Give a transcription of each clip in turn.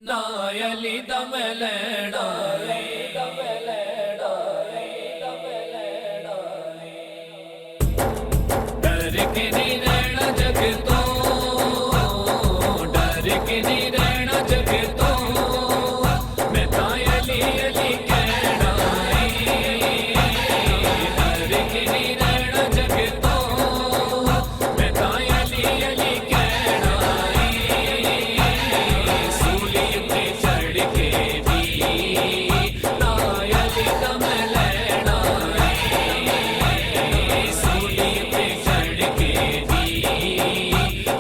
नायली दम लेना डर के नहीं रहना जग तो, डर के नहीं रहना जग तो, मैं तायली अली कहना डर के नहीं रहना जग तो, मैं तायली अली कहना सूली पे चढ़ के भी नायली दम लेना सूली पे चढ़ के भी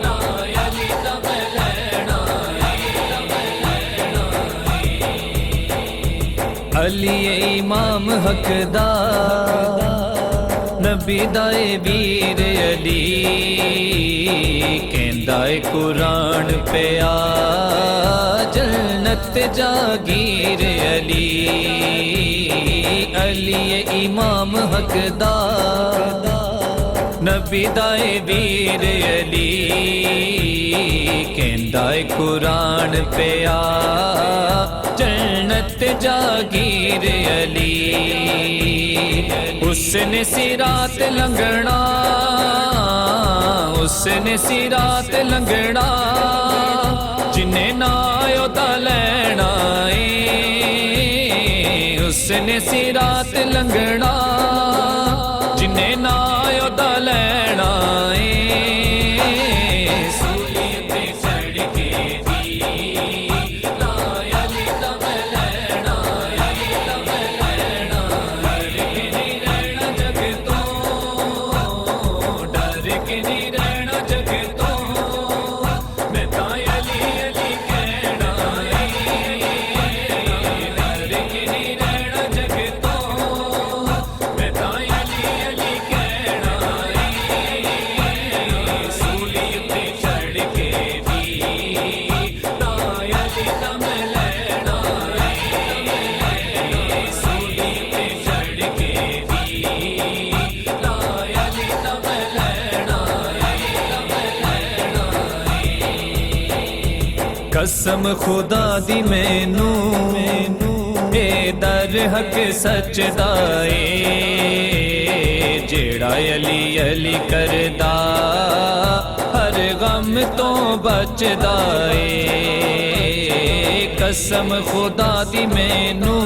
नायली दम लेना अली इमाम हकदार नबी दाए वीर अली कहंदा है कुरान पे आ जन्नत जागीर अली अली इमाम हकदार नबी दाए वीर अली कहंदा है कुरान पे आ जन्नत जागीर अली उसने सिरात लंघना उसने सिरात लंघना जिन्हें ना योदा लेना उसने सिरात लंघना जिन्हें ना योदा लेना सूली पे चढ़ के भी नायली दम लेना डर के नहीं रहना जग तो, डर के नहीं रहना जग तो, मैं तायली अली कहना डर के नहीं रहना जग तो, मैं तायली अली कहना सूली पे चढ़ के भी नायली दम लेना सूली पे चढ़ के भी नायली दम लेना कसम खुदा दी मैनू ए दर हक सच दाए जेड़ा अली अली करदा हर गम तो बचदा कसम खुदा दी मैनू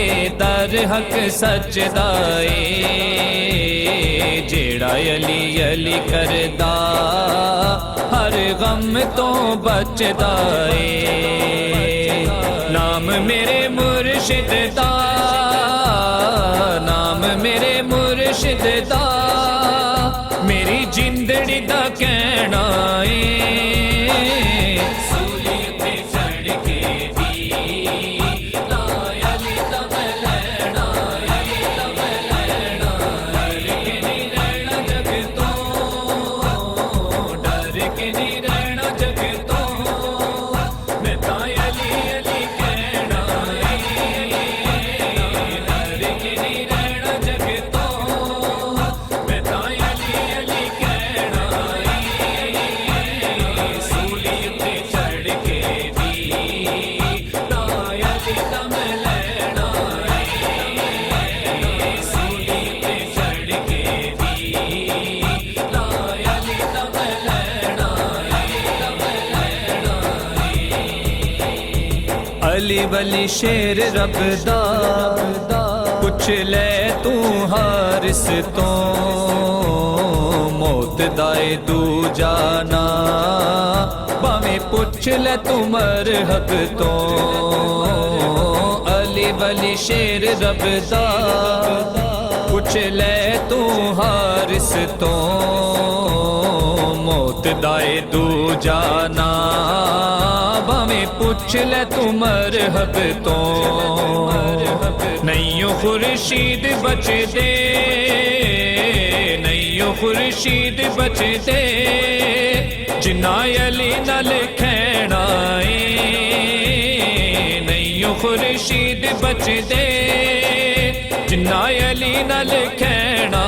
ए दर हक सच दाए जेड़ा अली अली करदा हर गम तो बचदा नाम मेरे मुर्शिद दा नाम मेरे मुर्शिद दा मेरी जिंदड़ी दा कहना सूली पे चढ़ के भी नायली दम लेना डर के नहीं रहना जग तो, डर के नहीं रहना जग तो, मैं तायली अली कहना डर के नहीं रहना जग तो, मैं तायली अली कहना सूली पे चढ़ के भी नायली दम लेना सूली पे चढ़ के भी नायली दम लेना अली वली शेर रब दा पुछ ले तू हारिस तो मौत दाए दू जाना भावें पुछ ले तू मरहब तो अली वली शेर रब दा पुछ ले तू हारिस तो मौत दाए दू जाना भावें पुछ ले तू मरहब तो नहीं खुर्शीद बचदे नहीं खुर्शीद बचदे जिन्ना अली नाल खैना नहीं खुर्शीद बचदे जिन्ना अली नाल खैना